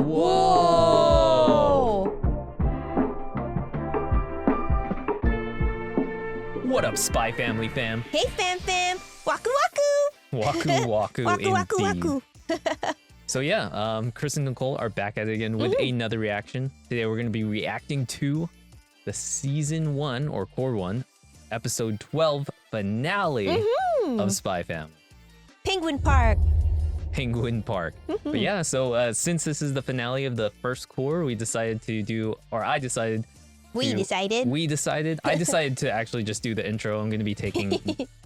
Whoa! What up, Spy Family fam? Hey, fam! Waku waku! Waku waku Waku waku indeed. waku! So yeah, Chris and Nicole are back at it again with another reaction. Today we're going to be reacting to the Season 1, or Core 1, Episode 12 finale of Spy Family. Penguin Park! Penguin Park. But yeah, so since this is the finale of the first core, we decided to do, or I decided I decided to actually just do the intro. I'm going to be taking,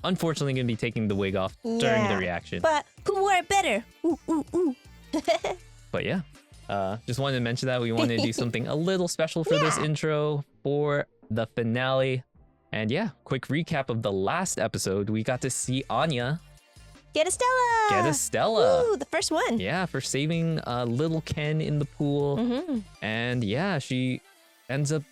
unfortunately, going to be taking the wig off during the reaction. But who wore it better? Ooh, ooh, ooh. But yeah, just wanted to mention that we wanted to do something a little special for this intro for the finale. And yeah, quick recap of the last episode. We got to see Anya Get a Stella! get a Stella. Ooh, the first one. Yeah, for saving little Ken in the pool. And yeah, she ends up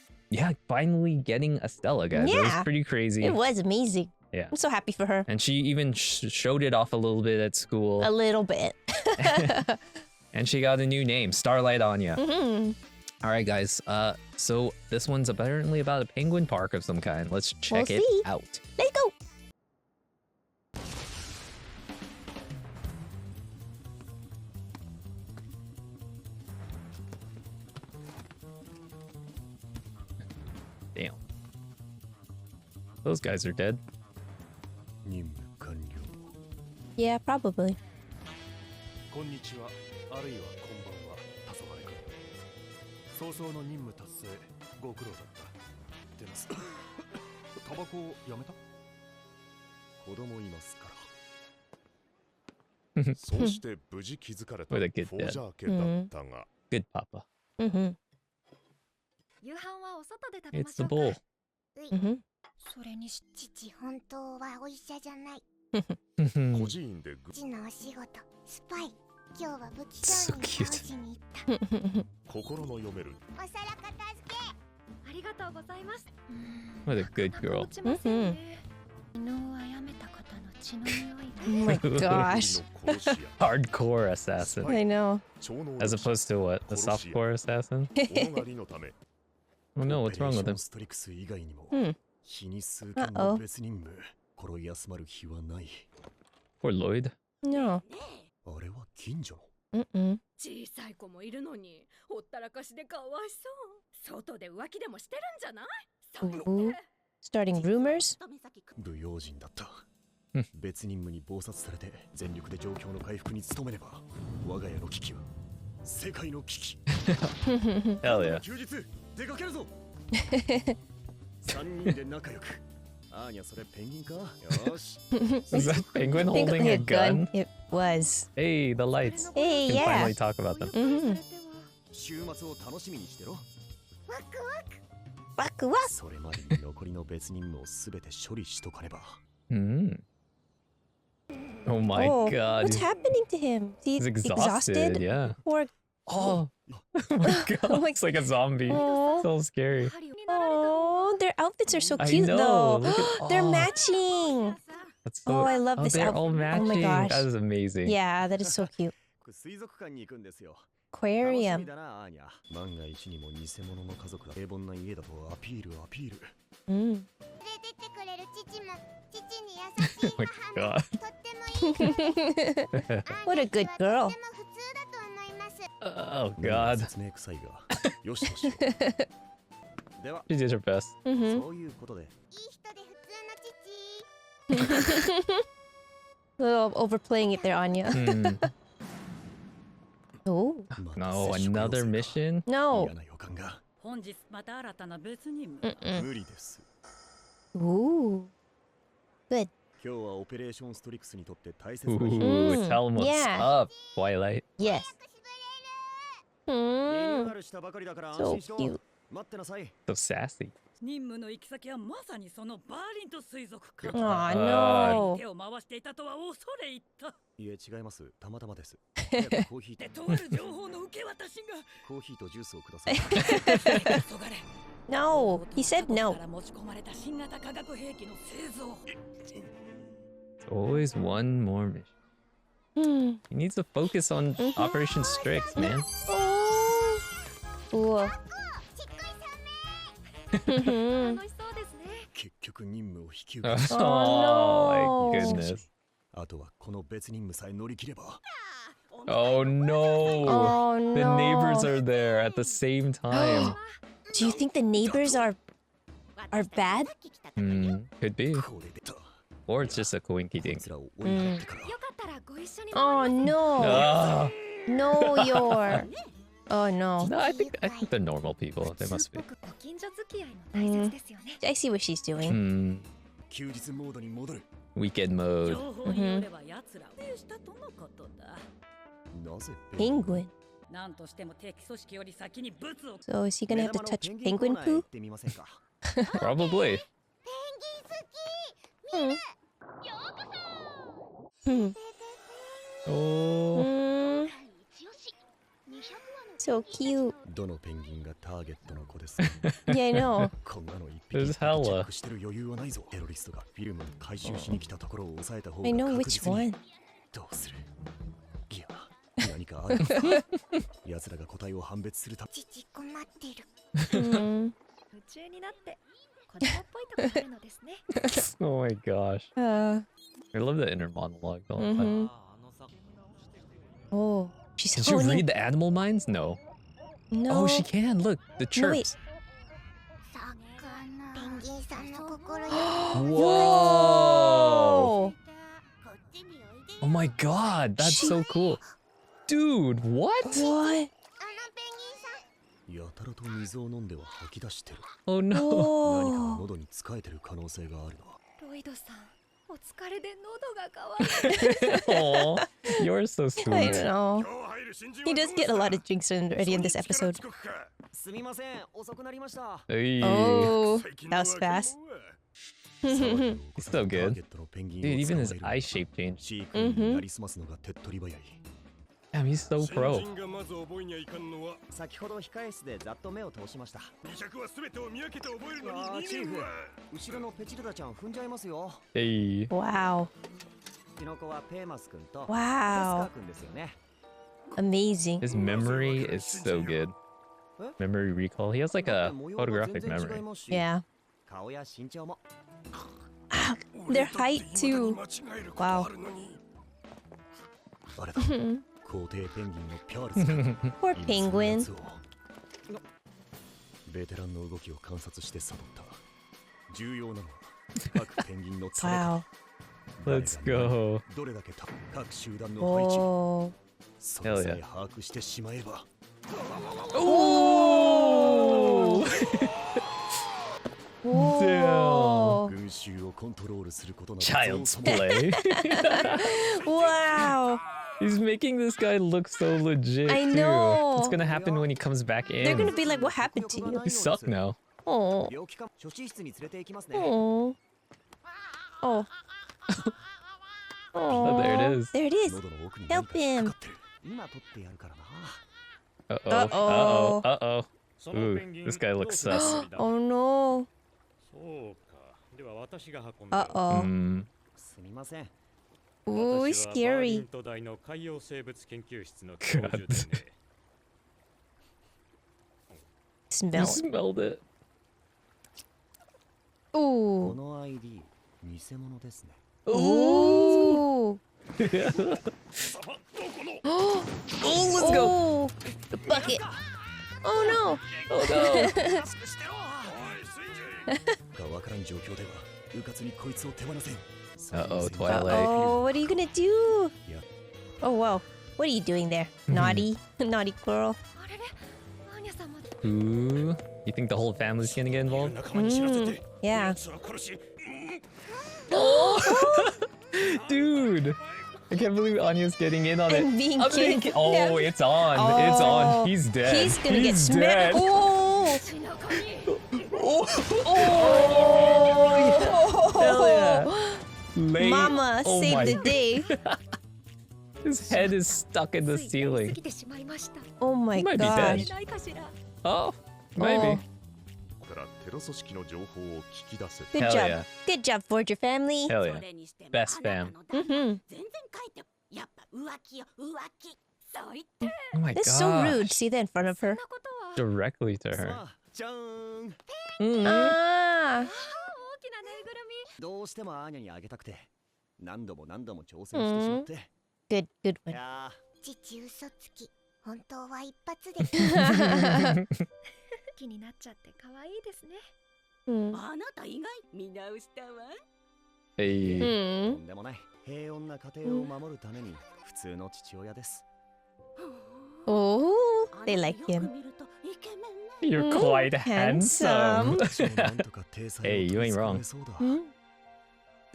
finally getting a Stella, guys. It was pretty crazy. It was amazing. Yeah. I'm so happy for her. And she even showed it off a little bit at school. A little bit. And she got a new name, Starlight Anya. All right, guys. So this one's apparently about a penguin park of some kind. Let's check it out. Let's go. Damn. Those guys are dead. Yeah, probably. こんにちは、あるいはこんばんは、黄昏君。早々の任務達成、ご苦労だった。出ます。タバコをやめた？子供いますから。そうして無事気づかれたフォージャー家だったが。Good papa. 夕飯はお外で食べま It's しょ the う bowl. か。それにし父本当はお医者じゃない。孤児院で父のお仕事スパイ。今日は武器商人に倒しに行った。心の読める。お皿片付け。ありがとうございます。What a good girl. 昨日あやめた方の血の匂い Oh my gosh. Hardcore assassin. I know. As opposed to what? The softcore assassin? Oh no, what's wrong with him? Uh-oh. Poor Lloyd. No. 小さい子もいるのにほったらかしでかわいそう。外で浮気でもしてるんじゃない？ Ooh. Starting rumors? 不用心だった。別任務に忙殺されて全力で状況の回復に努めれば我が家の危機は世界の危機。Hell yeah. 休日出かけるぞ。3人で仲良く。アーニャそれペンギンか？よし。Is that penguin holding a gun? It was. Hey, the lights. Hey, We can yeah. finally talk about them. 週末を楽しみにしてろ。ワクワク。ワクワク。それまでに残りの別任務をすべて処理しとかねば。Oh my god. What's happening to him? He's exhausted. Yeah. Poor... Oh my god. It's like a zombie. So scary. Oh, their outfits are so I cute know. though. Look at, They're matching. That's so, I love this they're outfit. all matching. Oh my gosh. That is amazing. Yeah, that is so cute. 水族館に行くんですよ。 Aquarium. 万が一にも偽物の家族だ。平凡な家だとアピール。連れてってくれる父も父に優しい Oh my 母も god. とってもいい。 What a good girl. とても普通だと思います。 Oh god. 説明臭いが。よしとしよう。では、 She did her best. そういうことで。いい人で普通の父。 A little overplaying it there, Anya. Oh. No, another mission? No. 嫌な予感が。本日また新たな別任務。無理です。 Ooh. Good. 今日はオペレーションストリックスにとって大切な日。 Ooh, tell him what's Yeah. up, Twilight. Yes. リニューアルしたばかりだから安 So 心しろ。 cute. 待ってなさい。 So sassy. 任務の行き先はまさにそのバーリント水族館。 Aw, no. 手を回していたとは恐れ入った。いえ違います。たまたまです。早くコーヒーでとある情報の受け渡しが。コーヒーとジュースをください。 No. He said no. 持ち込まれた新型化学兵器の製造。 It's always one more mission. He needs to focus on Operation Strix, man. Oh. Cool. 楽しそうですね。結局任務を引き受け Oh, my no. goodness. あとはこの別任務さえ乗り切れば Oh no. Oh The neighbors no. are there at the same time. Do you think the neighbors are bad? Could be. これでた Or it's just a coinky こい dink. つらを追い払ってから よかったらご一緒に Oh no. Ah. No, you're. Oh no. No, I think they're normal people. They must be. ご近所付き合いも大切ですよね。 I see what she's doing. 休日モードに戻る Weekend mode. 情報によれば奴らをしたとのことだ。なぜ Penguin. なんとしても敵組織より先にブツを So is he gonna have to touch penguin 行 poo? ってみませんか Probably. Oh. Mm, so cute. どのペンギンがターゲットの子です Yeah, I know. こんなの一 There's 匹 hella. チェックしてる余裕はないぞテロリストがフィルムを回収しに来たところを抑えた方が I know 確 which 実に one. どうするいや何かある奴らが個体を判別するた父困ってる Mm. 夢中になって子供っぽいとこあるのですね。 Oh my gosh. I love the inner monologue. All the time. Mhm. Oh, she's Can she honing. read the animal minds? No. No. Oh, she can. Look, the No, wait. chirps. ペンギンさんの心よ Whoa. Oh. こっちにおいで Oh my god, that's so cool. Dude, what? What? あのペンギンさんやたらと水を飲んでは吐き出してる Oh no. 何か Oh. 喉に疲れてる可能性があるなロイドさん、お疲れで喉が渇いて Oh, you're so I sweet. don't know. 今日入る新人 He does get a lot of drinks already in this episode. すみません、遅くなりました。 Hey. Oh, that was fast. He's so good. ターゲットのペンギンを Dude, even his 捕ま eye える shape changed. 飼育員になりすますのが手っ取り早い Damn, he's so 新 pro. 人がまず覚えにゃいかんのは先ほど控え室でざっと目を通しました。 200は全てを見分けて覚えるのあーに2チーフ年は後ろのペチルダちゃん踏んじゃいますよ。 Hey. Wow. キノコはペーマス君と Wow. ペスカー君ですよね。 Amazing. His memory is so good. Memory recall. He has like a 模様が photographic 全然違い memory. ますし Yeah. 顔や身長も Their height too. Wow. あれだ皇帝ペンギンのピャールズか Poor penguin. ベテランの動きを観察して悟った重要なのは各ペンギンの連れ Wow. 誰 Let's が go. どれだけ各集団の配置 Oh. それさえ把握してしまえば Oh! Whoa. 群衆をコントロールすることなど Child's play. Wow. He's making this guy look so legit. I too. know. What's gonna happen when he comes back They're gonna in? be like, what happened to you? You suck now. Oh. 病気か処置室に連れて行きますね。 Oh. Oh. Oh, there it is. There it is. 喉の奥に Help 何か引っかかってる今取ってやるからな。 Uh-oh. Uh-oh. Uh-oh. Ooh, this guy looks sus. Oh no. そうかでは私が運ん Uh-oh. Mm. すみません。 Ooh, scary. 都大の海洋生物研究室の教授でね You Smell. smelled it. こ Ooh. の ID 偽物ですね。 Ooh. Oh, let's go. Oh. The bucket. Oh no. Oh no. がわからん状況ではうかつにこいつを手放せん Uh-oh, Twilight. Oh, what are you gonna do? Yeah. Oh wow. What are you doing there? Naughty. Naughty girl. あれれ、アーニャさんまで Ooh. You think the whole family's gonna get involved? Yeah. Dude. I can't believe Anya's getting in on it. And being I'm being kicked. Oh, Yeah. it's on. It's Oh, on. He's dead. He's gonna get He's smacked. dead. Oh. 背中に Oh. Oh. Hell yeah. Late. Mama Oh saved my the day. His head is stuck in the ついやりす ceiling. ぎてしまいました。 Oh my He might be gosh. dead. ないかしら。 Oh, maybe. からテロ組織の情報を聞き出せ Good Hell job. yeah. Good job, Forger family. Hell そ yeah. れにしても Best あな fam. たの旦那 Mhm. 全然書いてやっぱ浮気よ浮気そう言って Oh my That's so god. rude. See that in front of そん her. なことは directly to さ her. あじゃーん Mm. あ大きなぬいぐるみ。どうしてもアーニャにあげたくて何度も挑戦してしまって、 good, good い one. や父嘘つき本当は一発で気になっちゃって可愛いですね。うんあなた意外見直したわ。 Hey. ーとんでもない平穏な家庭を守るために普通の父親です。 Oh, あ they なた like よく him. 見るとイケメンね。 You're Mm, quite handsome. handsome. なんとか体裁を Hey, you 取り ain't 繕 wrong. えそうだ。 Hmm?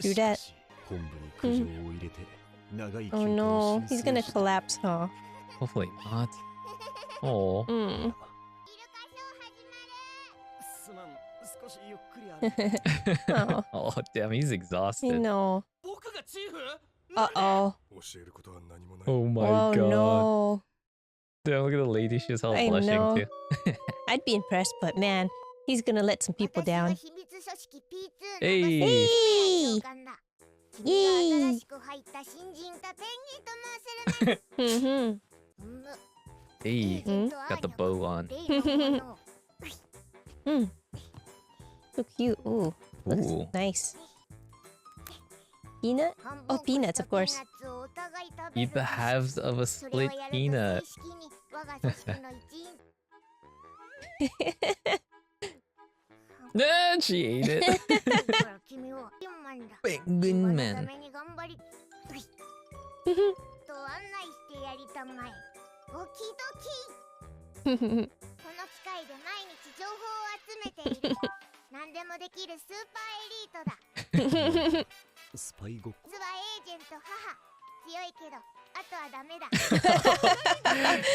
Do しか that. し本部に苦情を入れて長い休 Oh 暇 no, を申 he's 請 gonna して collapse, huh? Hopefully not. Oh. Mm. すまん少しゆっくり歩いて Oh, Oh, damn, he's I exhausted. know. 僕がチーフ Uh-oh. 教えることは何もない Oh my Oh god. no. Damn, look at the lady. She's all I blushing know. too. I'd be impressed, but man, he's gonna let some people 私は down. 秘密組織 P2 の Hey. 長官だ。イエーイ君が新しく入った新人かペンギンと申せるな。 Mm-hmm. む Hey, うん got the bow on. 例のものを Mm. So cute. Ooh, looks Ooh. nice. Peanut? 半分 Oh, peanuts, of こ course. したピーナッツをお互い食べ Eat the る halves of a それを split やると peanut. 正式に我が組織の一員 Nah, she ate it. だから君はピンマンだ。 Penguin 自分の man. ために頑張りと案内してやりたまえ。ドキドキ。この機械で毎日情報を集めている。何でもできるスーパーエリートだ。スパイごっこ実はエージェント母。強いけど、あとはダメだ。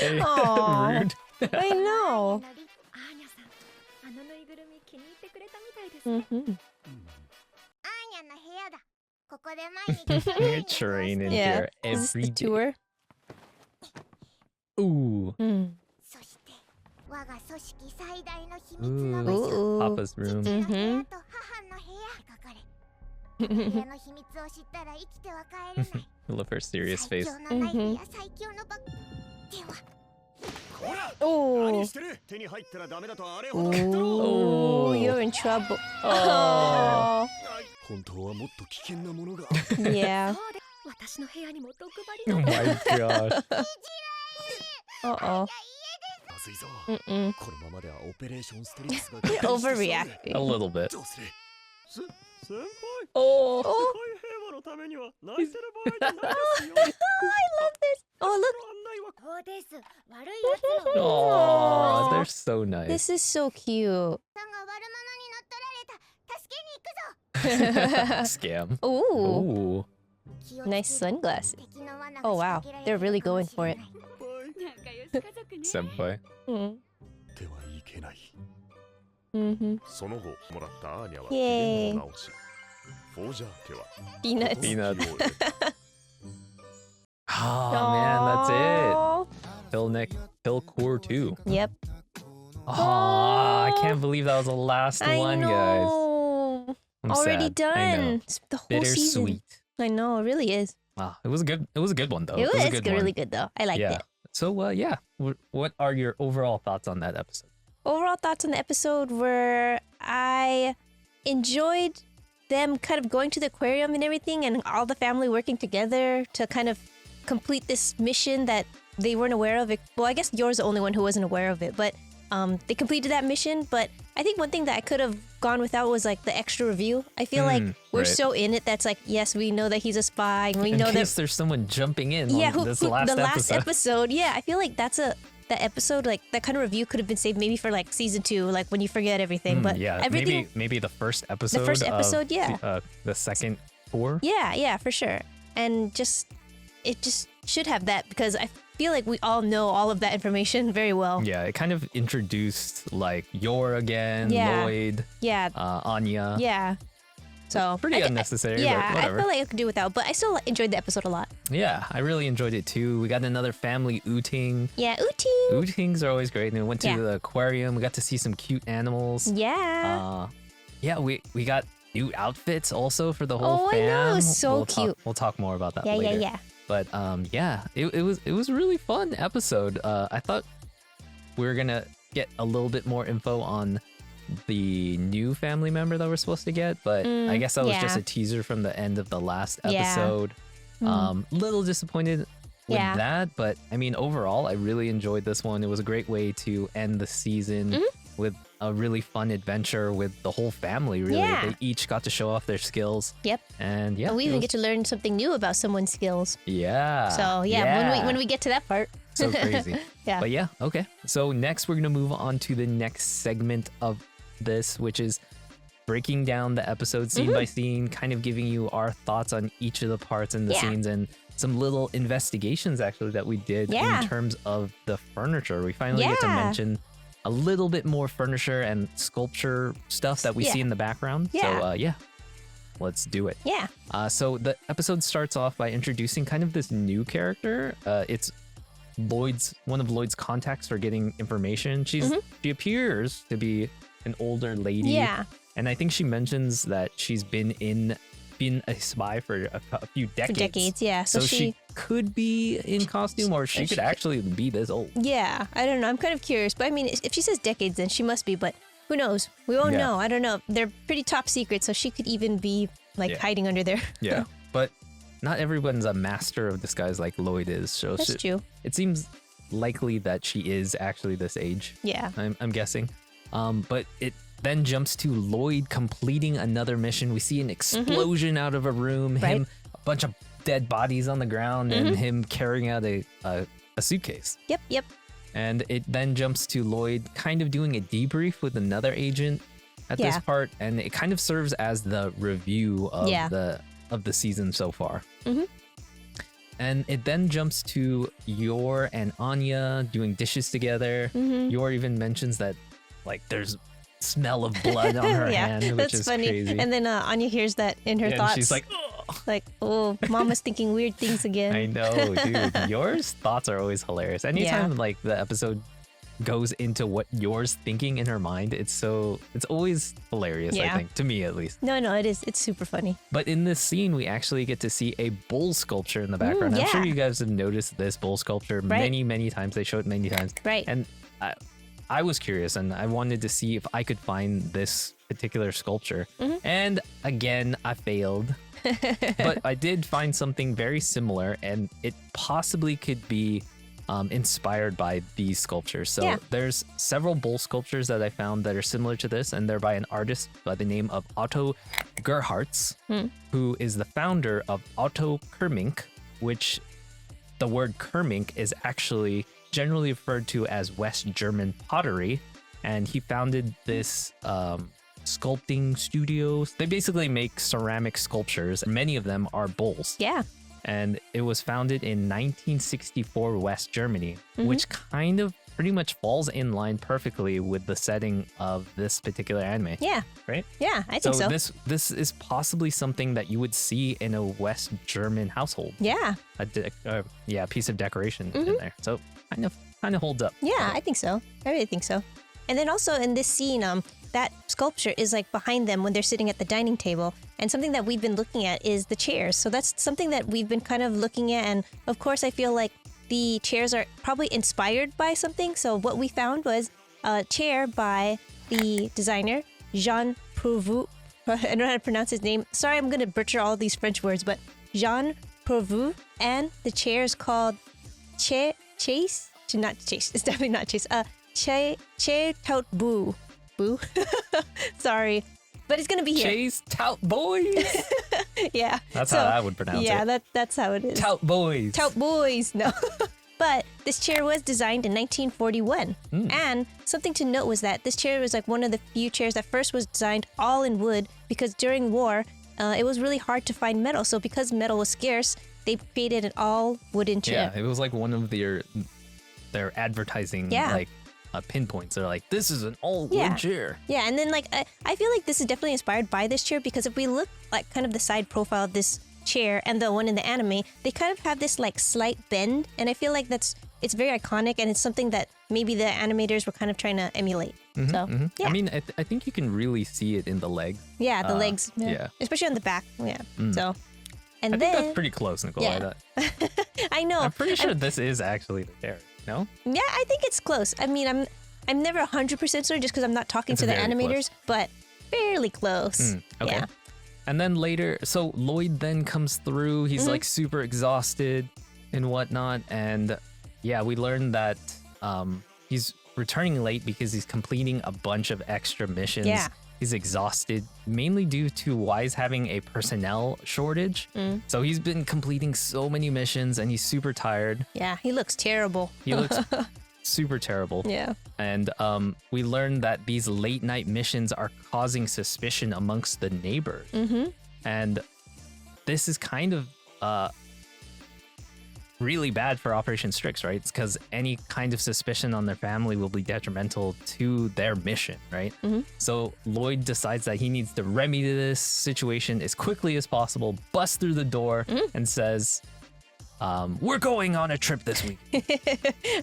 Hey, Aw. rude. I know. アーニャさん、あのぬいぐるみ気に入ってくれたみたいですね。 Mm-hmm. アーニャの部屋だ。ここで毎日トレーニングを You're して training Yeah. here Is this every the day. tour? Ooh. Mm. そして我が組織最大の秘密の場所 Ooh. Papa's 父 room. の部屋 Mhm. と母の部屋書かれ部屋の秘密を知ったら生きては帰れない I love her serious 最 face. 強のナイフや最強のバッグではこら Oh. 何してる手に入ったらダメだとあれほど言ったろ Oh, Oh. you're in trouble. Oh. 本当はもっと危険なものが Yeah. そうで、私の部屋にも毒 Oh 針が。 my gosh. Uh-oh. まずいぞ Mm-mm. このままではオペレーションストリックスが You're あ overreacting. little bit. どうする先輩 Oh. 世界平和のためには泣いてる場合じゃないですよ Oh, look. 案内はそうです悪いやつの Oh, they're so nice. This is so cute. さんが悪者に乗っ取られた助けに行くぞ Scam. Ooh. Ooh. 気をつけ Nice て sunglasses. 敵の罠が Oh, wow. 仕掛けられる They're really かも going し for れ it. ない仲良し家族ね。 Senpai. Mm. ではいけない Mm-hmm. その後もらったアーニャはイエーイ機嫌を直しフォージャー家は Peanuts. Peanuts. 気を得た Oh man, that's Aw. it. Pill Core 2. Yep. Oh, I can't believe that was the last I one, guys. know. I'm Already sad. I know. done. It's the whole Bitter season. sweet. I know. It really is. Wow, it was a good. It was a good one though. It was a was good good, one. really good though. I liked Yeah. it. So yeah, what are your overall thoughts on that episode? Overall thoughts on the episode were I enjoyed them kind of going to the aquarium and everything and all the family working together to kind of complete this mission that they weren't aware of. Well, I guess you're the only one who wasn't aware of it, but they completed that mission. But I think one thing that I could have gone without was like the extra review. I feel like we're right. so in it that's like, yes, we know that he's a spy. And we In know case that there's someone jumping in yeah, on this last the last episode. episode. Yeah, I feel like that episode, like that kind of review could have been saved maybe for like season 2, like when you forget everything. But yeah, everything, maybe the first episode. episode, yeah. The second tour. yeah, for sure. And it just should have that because I feel like we all know all of that information very well. Yeah, it kind of introduced like Yor again, Yeah. Lloyd, Yeah, Anya. yeah. So Pretty unnecessary, yeah, but I whatever. feel like I could do without, but I still enjoyed the episode a lot. Yeah, I really enjoyed it too. We got another family outing. Yeah, Ooting. Outings are always great. And we went to Yeah. the aquarium. We got to see some cute animals. Yeah. Yeah, we got new outfits also for the whole Oh, I know, fam. so we'll cute. We'll talk more about that Yeah, later. yeah. But yeah, it was a really fun episode. I thought we were gonna get a little bit more info on the new family member that we're supposed to get, but I guess that was just yeah. a teaser from the end of the last Yeah. episode. Little disappointed with Yeah. that, but I mean, overall, I really enjoyed this one. It was a great way to end the season with a really fun adventure with the whole family, really. Yeah. They each got to show off their skills. Yep. And yeah. And we it even was- get to learn something new about someone's skills. Yeah. So yeah, when we get to that part. So crazy. Yeah. But yeah, okay. So next we're going to move on to the next segment of this, which is breaking down the episode scene by scene, kind of giving you our thoughts on each of the parts and the Yeah. scenes, and some little investigations actually that we did Yeah. in terms of the furniture. We finally get to Yeah. mention a little bit more furniture and sculpture stuff that we see Yeah. in the background. Yeah. So yeah, let's do it. Yeah. So the episode starts off by introducing kind of this new character. It's one of Lloyd's contacts for getting information. She appears to be an older lady. Yeah. And I think she mentions that she's been a spy for a few decades. For decades, yeah. So she could be in costume, or she could actually be this old. Yeah, I don't know. I'm kind of curious, but I mean, if she says decades, then she must be. But who knows? We won't Yeah. know. I don't know. They're pretty top secret, so she could even be like Yeah. hiding under there. Yeah. But not everyone's a master of disguise like Lloyd is. So That's true. it seems likely that she is actually this age. Yeah. I'm guessing. But it then jumps to Lloyd completing another mission. We see an explosion out of a room, Right. him, a bunch of dead bodies on the ground, and him carrying out a suitcase. Yep. And it then jumps to Lloyd kind of doing a debrief with another agent at this Yeah. part, and it kind of serves as the review of Yeah. the season so far. And it then jumps to Yor and Anya doing dishes together. Yor even mentions that like there's smell of blood on her Yeah, hand, which that's is funny. crazy. And then Anya hears that in her and thoughts. she's like, "Ugh." like, oh, Mama's thinking weird things again. I know, dude. Yours thoughts are always hilarious. Anytime like the episode goes into what Yor's thinking in her mind, it's always hilarious, I Yeah. think, to me at least. No, it is. It's super funny. But in this scene, we actually get to see a bull sculpture in the background. I'm sure yeah. you guys have noticed this bull sculpture many, many times. They show it many times. Right. And I was curious and I wanted to see if I could find this particular sculpture. And again, I failed. But I did find something very similar, and it possibly could be inspired by these sculptures. So Yeah. there's several bull sculptures that I found that are similar to this, and they're by an artist by the name of Otto Gerhartz, who is the founder of Otto Kermink, which the word Kermink is actually generally referred to as West German pottery, and he founded this sculpting studios. They basically make ceramic sculptures. Many of them are bulls. Yeah. And it was founded in 1964 West Germany, which kind of pretty much falls in line perfectly with the setting of this particular anime. Yeah. Right? Yeah, I think so. This is possibly something that you would see in a West German household. Yeah. A piece of decoration in there. So kind of holds up. Yeah, I think so. I really think so. And then also in this scene, that sculpture is like behind them when they're sitting at the dining table. And something that we've been looking at is the chairs. So that's something that we've been kind of looking at. And of course, I feel like the chairs are probably inspired by something. So what we found was a chair by the designer, Jean Prouvost. I don't know how to pronounce his name. Sorry, I'm going to butcher all these French words, but Jean Prouvost. And the chair is called Chase. Not Chase. It's definitely not Chase. Chair Tout Boo. Boo. Sorry. But it's going to be here. Chase Tout Boys. Yeah. That's how I would pronounce it. Yeah, that's how it is. Tout Boys. Tout Boys. No. But this chair was designed in 1941. And something to note was that this chair was like one of the few chairs that first was designed all in wood, because during war, it was really hard to find metal. So because metal was scarce, they created an all wooden chair. Yeah, it was like one of their advertising like pinpoints. They're like, this is an all wood chair. Yeah, and then like I feel like this is definitely inspired by this chair, because if we look like kind of the side profile of this chair and the one in the anime, they kind of have this like slight bend, and I feel like it's very iconic, and it's something that maybe the animators were kind of trying to emulate. So yeah, I mean, I think you can really see it in the leg. yeah, the legs, yeah. especially on the back. Yeah, so and I then think that's pretty close, Nicole. Yeah. I know. I'm pretty sure this is actually the chair. No? Yeah, I think it's close. I mean, I'm never 100% certain just because I'm not talking It's to the very animators, but fairly close. Okay. Yeah. And then later, so Lloyd then comes through. He's like super exhausted and whatnot. And yeah, we learned that he's returning late because he's completing a bunch of extra missions. Yeah. He's exhausted, mainly due to Wise having a personnel shortage. So he's been completing so many missions and he's super tired. Yeah, he looks terrible. He looks super terrible. Yeah. And we learned that these late night missions are causing suspicion amongst the neighbors. And this is kind of really bad for Operation Strix, right? It's because any kind of suspicion on their family will be detrimental to their mission, right? So Lloyd decides that he needs to remedy this situation as quickly as possible, busts through the door and says, we're going on a trip this week.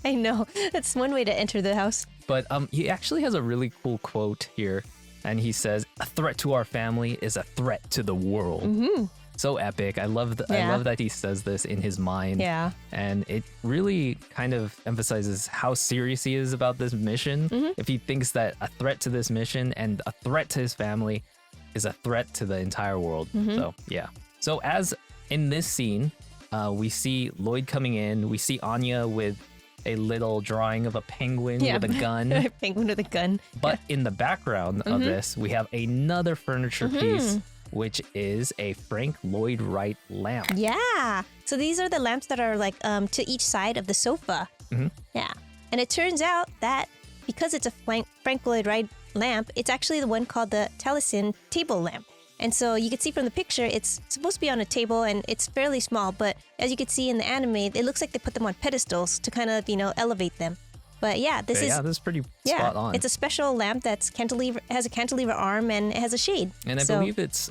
I know. That's one way to enter the house. But he actually has a really cool quote here. And he says, a threat to our family is a threat to the world. So epic. I love that he says this in his mind. Yeah. And it really kind of emphasizes how serious he is about this mission. If he thinks that a threat to this mission and a threat to his family is a threat to the entire world. So yeah. So as in this scene, we see Lloyd coming in. We see Anya with a little drawing of a penguin with a gun. Penguin with a gun. But in the background of this, we have another furniture piece, which is a Frank Lloyd Wright lamp. Yeah. So these are the lamps that are like to each side of the sofa. Yeah. And it turns out that because it's a Frank Lloyd Wright lamp, it's actually the one called the Taliesin table lamp. And so you can see from the picture, it's supposed to be on a table and it's fairly small. But as you can see in the anime, it looks like they put them on pedestals to kind of, elevate them. But yeah, this is pretty spot on. It's a special lamp that's has a cantilever arm and it has a shade. And I believe it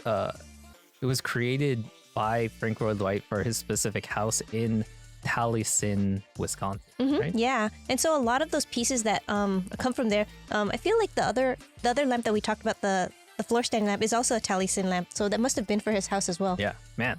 was created by Frank Lloyd Wright for his specific house in Taliesin, Wisconsin, right? Yeah, and so a lot of those pieces that come from there, I feel like the other lamp that we talked about, the floor stand lamp, is also a Taliesin lamp. So that must have been for his house as well. Yeah, man.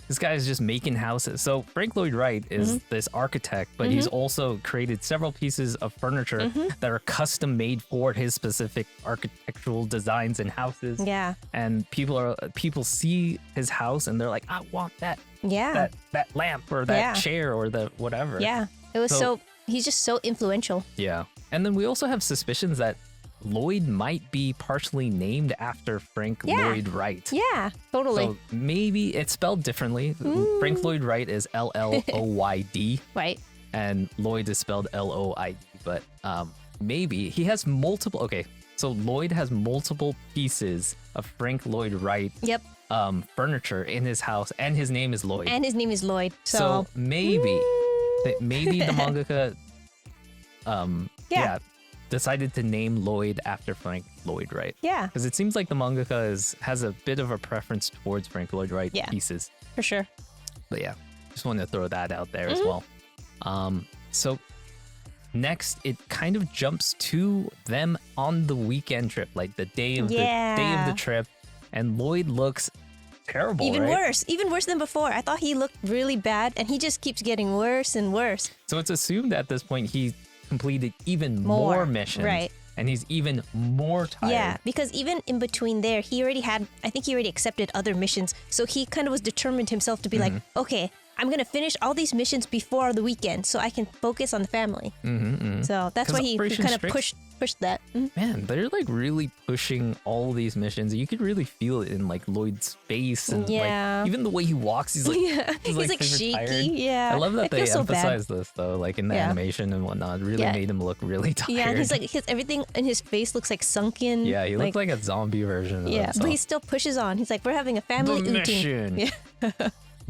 This guy is just making houses. So Frank Lloyd Wright is this architect, but he's also created several pieces of furniture that are custom made for his specific architectural designs and houses. Yeah. And people see his house and they're like, I want that. Yeah. That lamp or that chair or the whatever. Yeah. It was so he's just so influential. Yeah. And then we also have suspicions that Lloyd might be partially named after Frank Lloyd Wright. Yeah, totally. So maybe it's spelled differently. Frank Lloyd Wright is Lloyd. Right. And Lloyd is spelled Loid. But maybe he has multiple. Okay, so Lloyd has multiple pieces of Frank Lloyd Wright furniture in his house, and his name is Lloyd. And his name is Lloyd. So maybe the mangaka decided to name Lloyd after Frank Lloyd Wright. Yeah. Because it seems like the mangaka has a bit of a preference towards Frank Lloyd Wright pieces. For sure. But yeah, just wanted to throw that out there as well. So next, it kind of jumps to them on the weekend trip, like the day of the trip, and Lloyd looks terrible. Even worse than before. I thought he looked really bad, and he just keeps getting worse and worse. So it's assumed at this point he completed even more missions, right? And he's even more tired. Yeah, because even in between there, I think he already accepted other missions. So he kind of was determined himself to be like, okay, I'm going to finish all these missions before the weekend so I can focus on the family. So that's why he kind of pushed that. Man, they're like really pushing all these missions. You could really feel it in like Lloyd's face and like even the way he walks. He's like he's like shaky. tired. Yeah, I love that they so emphasize this though, like in the animation and whatnot. It really made him look really tired. Yeah, and he's like everything in his face looks like sunken. Yeah, he looked like a zombie version of himself. But he still pushes on. He's like, we're having a family outing. Yeah.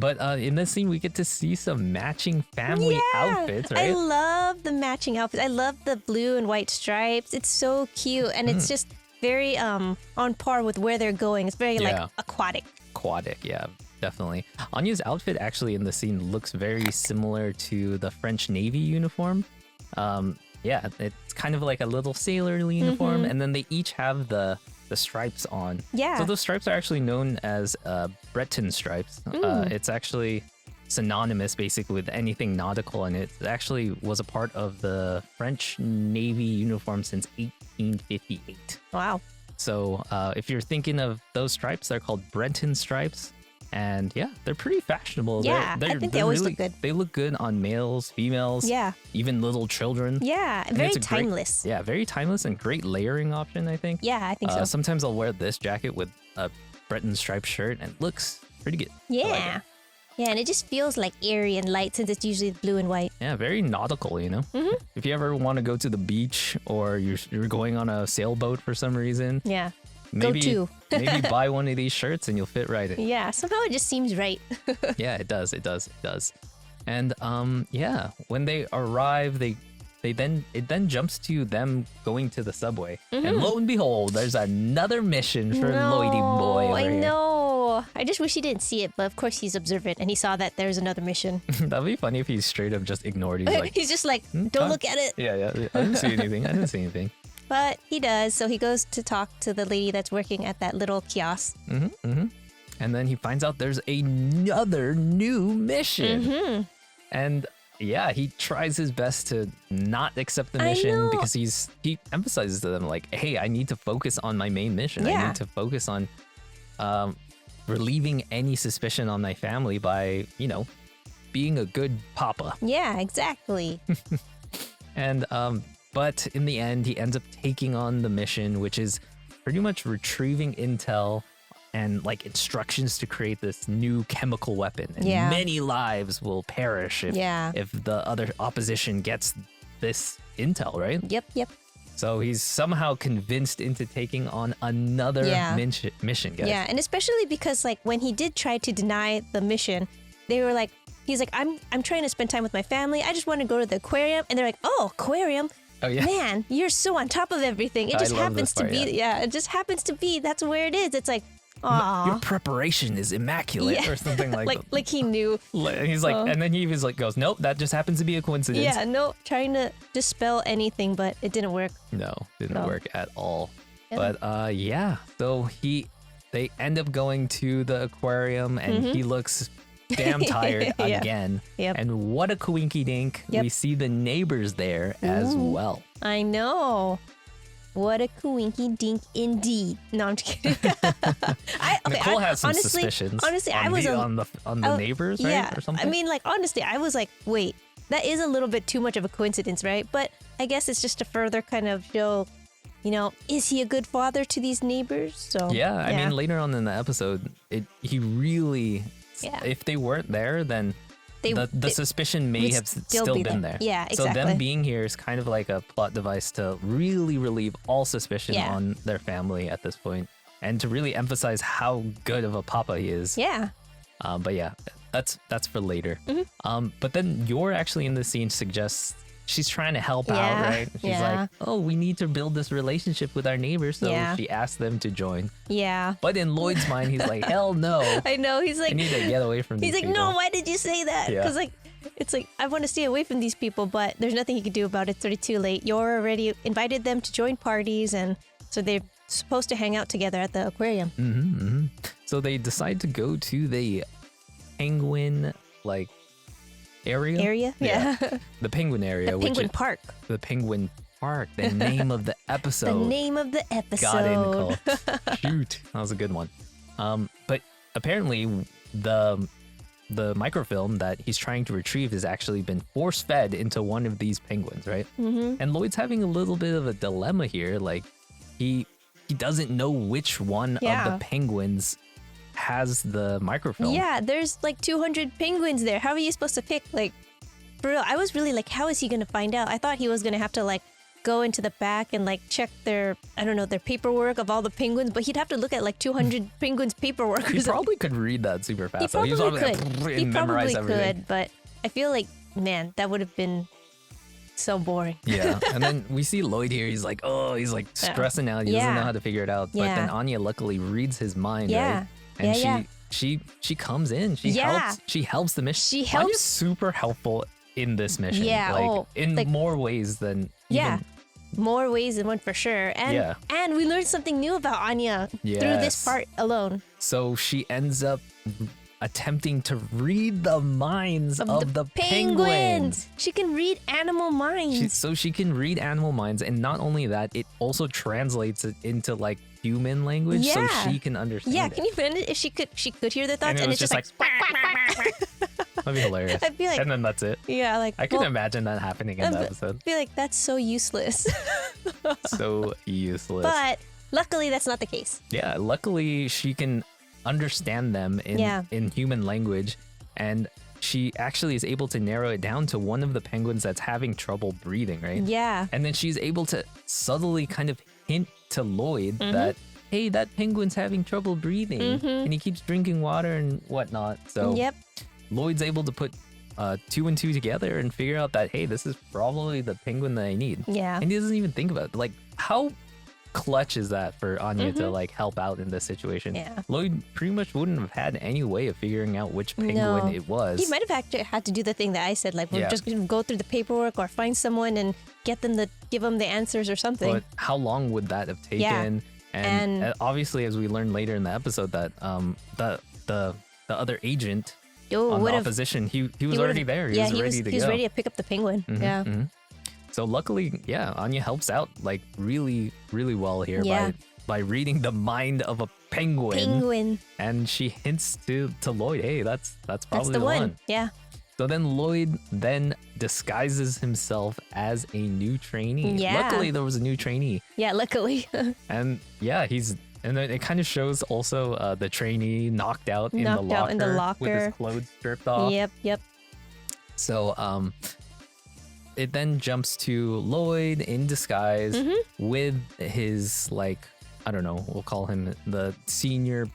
But in this scene, we get to see some matching family outfits, right? I love the matching outfits. I love the blue and white stripes. It's so cute. And it's just very on par with where they're going. It's very like aquatic. Aquatic, yeah, definitely. Anya's outfit actually in the scene looks very similar to the French Navy uniform. Yeah, it's kind of like a little sailor uniform. And then they each have the stripes on. Yeah. So those stripes are actually known as Breton stripes. It's actually synonymous basically with anything nautical, and it actually was a part of the French Navy uniform since 1858. Wow. So if you're thinking of those stripes, they're called Breton stripes. And yeah, they're pretty fashionable. Yeah, I think they always look good. They look good on males, females, Yeah. even little children. Yeah, And very it's a great- timeless. Yeah, very timeless and great layering option, I think. Yeah, I think so. Sometimes I'll wear this jacket with a Breton striped shirt and it looks pretty good. I like Yeah. it. Yeah, and it just feels like airy and light since it's usually blue and white. Yeah, very nautical, you know? Mm-hmm. If you ever want to go to the beach or you're going on a sailboat for some reason, Yeah. maybe, to. maybe buy one of these shirts and you'll fit right in. Yeah, somehow it just seems right. Yeah, it does. And yeah, when they arrive, it then jumps to them going to the subway. And lo and behold, there's another mission for Lloydie boy. I over here. know. I just wish he didn't see it, but of course he's observant and he saw that there's another mission. That'd be funny if he straight up just ignored it. He's like, He's just like, don't look at it. yeah, I didn't see anything. But he does, so he goes to talk to the lady that's working at that little kiosk. And then he finds out there's another new mission. And yeah, he tries his best to not accept the I mission know. because he emphasizes to them like, hey, I need to focus on my main mission. I Yeah. need to focus on relieving any suspicion on my family by, being a good papa. Yeah, exactly. And but in the end, he ends up taking on the mission, which is pretty much retrieving intel and like instructions to create this new chemical weapon. And Yeah. many lives will perish if the other opposition gets this intel, right? Yep. So he's somehow convinced into taking on another Yeah. mission, guys. Yeah, and especially because like when he did try to deny the mission, they were like, he's like, I'm trying to spend time with my family. I just want to go to the aquarium. And they're like, oh, aquarium? Oh, yeah. Man, you're so on top of everything. It I just love happens this part, to be, yeah. it just happens to be. That's where it is. It's like, Your aw. preparation is immaculate Yeah. or something like that. like he knew. And he's like, and then he was like, goes, nope, that just happens to be a coincidence. Yeah, no, trying to dispel anything, but it didn't work. No, didn't No. work at all. Yeah. But yeah, so they end up going to the aquarium and he looks damn tired Mm-hmm. Yeah. again. Yep. And what a coinky dink. Yep. We see the neighbors there as well. I know. What a coinky dink indeed. No, I'm just kidding. Nicole has some honestly, suspicions. Honestly, on I was on the neighbors, right? Yeah, Or something. I mean, like honestly, I was like, wait, that is a little bit too much of a coincidence, right? But I guess it's just to further kind of show, is he a good father to these neighbors? So yeah, I mean, later on in the episode, he really, Yeah. if they weren't there, then the suspicion may would have still still be been there. there. Yeah, So them exactly. being here is kind of like a plot device to really relieve all suspicion Yeah. on their family at this point, and to really emphasize how good of a papa he is. yeah, But yeah, that's for later. Mm-hmm. But then you're actually in the scene suggests she's trying to help out, Yeah, right? She's yeah. like, oh, we need to build this relationship with our neighbors, so Yeah. she asked them to join. yeah. But in Lloyd's mind, he's like, hell no. I know. He's I like, need to get away from these he's like, people. no, why did you say that? Yeah. Because like, it's like I want to stay away from these people, but there's nothing he can do about it. It's already too late. You're already invited them to join parties, and so they're supposed to hang out together at the aquarium. So they decide to go to the penguin area. Yeah. The penguin area. The which penguin is- park. The penguin park. The name of the episode. The name of the episode. Got it, Nicole. Shoot, that was a good one. But apparently the microfilm that he's trying to retrieve has actually been force fed into one of these penguins, right? And Lloyd's having a little bit of a dilemma here. Like he doesn't know which one of Yeah. the penguins has the microfilm. Yeah, there's like 200 penguins there. How are you supposed to pick? Like, for real, I was really like, how is he gonna find out? I thought he was gonna have to like go into the back and like check their paperwork of all the penguins, but he'd have to look at like 200 penguins' paperwork. He or something. probably could read that super fast. He though. probably He's could. and He memorize probably everything. could, but I feel like, man, that would have been so boring. Yeah, and then we see Lloyd here. He's like stressing out. He doesn't know how to figure it out. But then Yeah. Anya luckily reads his mind, Yeah. right? And Yeah. she comes in. She Yeah. helps. She helps the mission. She Anya's helps- super helpful in this mission. Yeah, like in like- more ways than Yeah. even More ways than one for sure. And Yeah. and we learned something new about Anya through this Yes. part alone. So she ends up attempting to read the minds of the penguins. penguins. She can read animal minds. So she can read animal minds, and not only that, it also translates it into like human language, so Yeah. she can understand. Yeah, it. can you imagine if she could hear their thoughts And it and was it's just like, that'd be hilarious. I'd be like, and then that's it. yeah, like I can well, imagine that happening in the episode. I'd be like, that's so useless. So useless. But luckily, that's not the case. Yeah, luckily she can understand them in human language, and she actually is able to narrow it down to one of the penguins that's having trouble breathing, right? Yeah. And then she's able to subtly kind of hint to Lloyd Mm-hmm. that, hey, that penguin's having trouble breathing, and he keeps drinking water and whatnot. So Yep. Lloyd's able to put 2 and 2 together and figure out that, hey, this is probably the penguin that I need. Yeah. And he doesn't even think about it. Like, how clutch is that for Anya to like help out in this situation? Yeah. Lloyd pretty much wouldn't have had any way of figuring out which penguin No. it was. He might have actually had to do the thing that I said, like we're Yeah. just gonna go through the paperwork or find someone and get them to give them the answers or something. But how long would that have taken? Yeah. And, And- obviously, as we learned later in the episode, that the other agent Oh, on the would have. opposition, he was already there. He was ready to he was go. ready to pick up the penguin. Yeah. Mhm. So luckily, yeah, Anya helps out like really, really well here Yeah. by reading the mind of a penguin. Penguin. And she hints to Lloyd, hey, that's probably That's the one. one. Yeah. So then Lloyd then disguises himself as a new trainee. Yeah. Luckily, there was a new trainee. Yeah. Luckily. And yeah, and then it kind of shows also the trainee knocked out in the Knocked locker out in the with locker. his clothes stripped off. Yep. Yep. So it then jumps to Lloyd in disguise Mm-hmm. with his like, I don't know, we'll call him the senior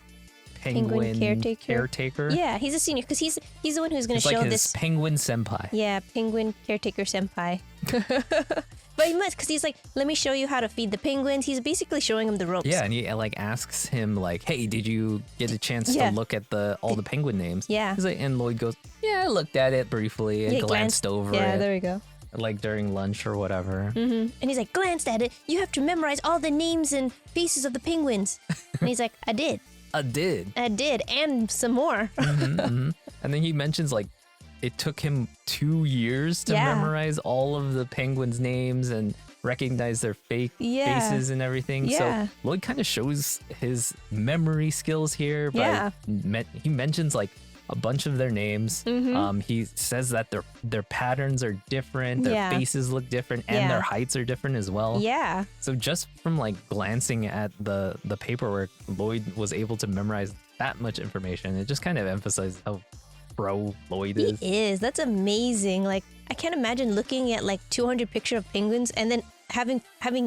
penguin, caretaker. Yeah. He's a senior because he's the one who's gonna It's show like his this. penguin senpai. Yeah, penguin caretaker senpai. But he must, because he's like, let me show you how to feed the penguins. He's basically showing him the ropes. Yeah, and he like asks him like, "Hey, did you get a chance Yeah. to look at all the penguin names?" Yeah. He's like, and Lloyd goes, "Yeah, I looked at it briefly and Yeah, glanced over Yeah, it, there we go. like during lunch or whatever." And he's like, glanced at it. You have to memorize all the names and faces of the penguins. And he's like, I did, I did. and some more. And then he mentions like it took him 2 years to Yeah. memorize all of the penguins' names and recognize their fake Yeah. faces and everything. Yeah. So Lloyd kind of shows his memory skills here. Yeah. He mentions like a bunch of their names. He says that their patterns are different, their Yeah. faces look different, and Yeah. their heights are different as well. Yeah. So just from like glancing at the paperwork, Lloyd was able to memorize that much information. It just kind of emphasizes how pro Lloyd is. He is. That's amazing. Like, I can't imagine looking at like 200 picture of penguins and then having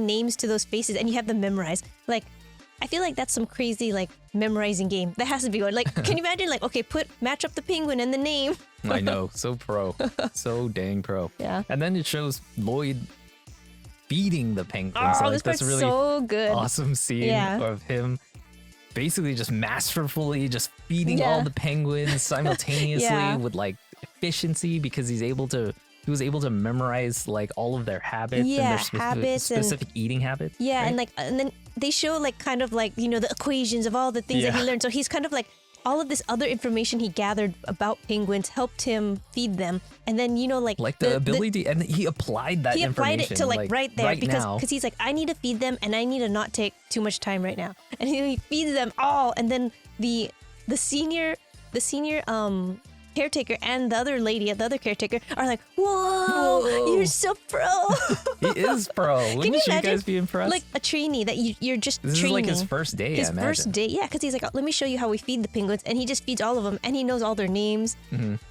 names to those faces and you have them memorized. Like, I feel like that's some crazy like memorizing game. That has to be one. Like, can you imagine like, okay, match up the penguin and the name. I know, so pro, so dang pro. Yeah. And then it shows Lloyd feeding the penguins. Oh, like, this that's part's a really so good. awesome scene Yeah. of him basically just masterfully just feeding all Yeah. the penguins simultaneously Yeah. with like efficiency because he was able to memorize like all of their habits Yeah, and their habits and- specific eating habits. Yeah, right? and then they show like kind of like, you know, the equations of all the things that he Yeah. learned. So he's kind of like all of this other information he gathered about penguins helped him feed them. And then, you know, like the ability, and he applied that he applied information it to like right there because now. he's like, I need to feed them and I need to not take too much time right now. And he feeds them all, and then the senior caretaker and the other lady, the other caretaker, are like, whoa. You're so pro. He is pro. Can Wouldn't you you imagine guys be impressed? like a trainee that you're just This training. is like his first day. His I imagine. first day, yeah, because he's like, let me show you how we feed the penguins, and he just feeds all of them, and he knows all their names,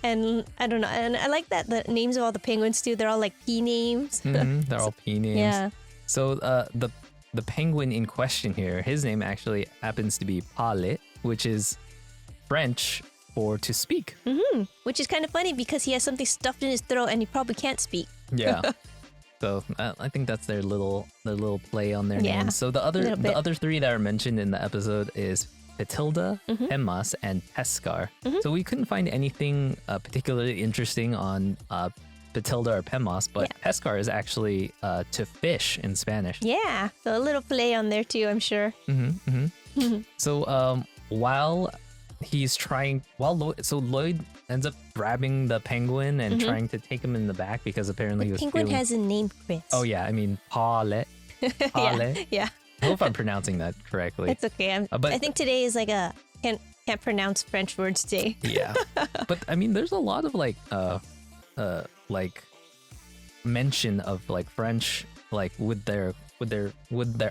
and I don't know, and I like that the names of all the penguins too. They're all like P names. They're all P names. Yeah. So the penguin in question here, his name actually happens to be Parler, which is French for to speak. Which is kind of funny because he has something stuffed in his throat and he probably can't speak. Yeah. So I think that's their little play on their Yeah, names. So the little bit. other three that are mentioned in the episode is Petilda, Hemas, and Pescar. So we couldn't find anything particularly interesting on Petilda or Pemos, but Pescar is actually to fish in Spanish. Yeah, so a little play on there too, I'm sure. So while he's trying Lloyd ends up grabbing the penguin and trying to take him in the back because apparently he The was penguin feeling... has a name, Chris. Oh yeah, I mean Paulette. Yeah. I hope I'm pronouncing that correctly. It's okay. But I think today is like a can't pronounce French words day. yeah, but I mean, there's a lot of like mention of like French, like with their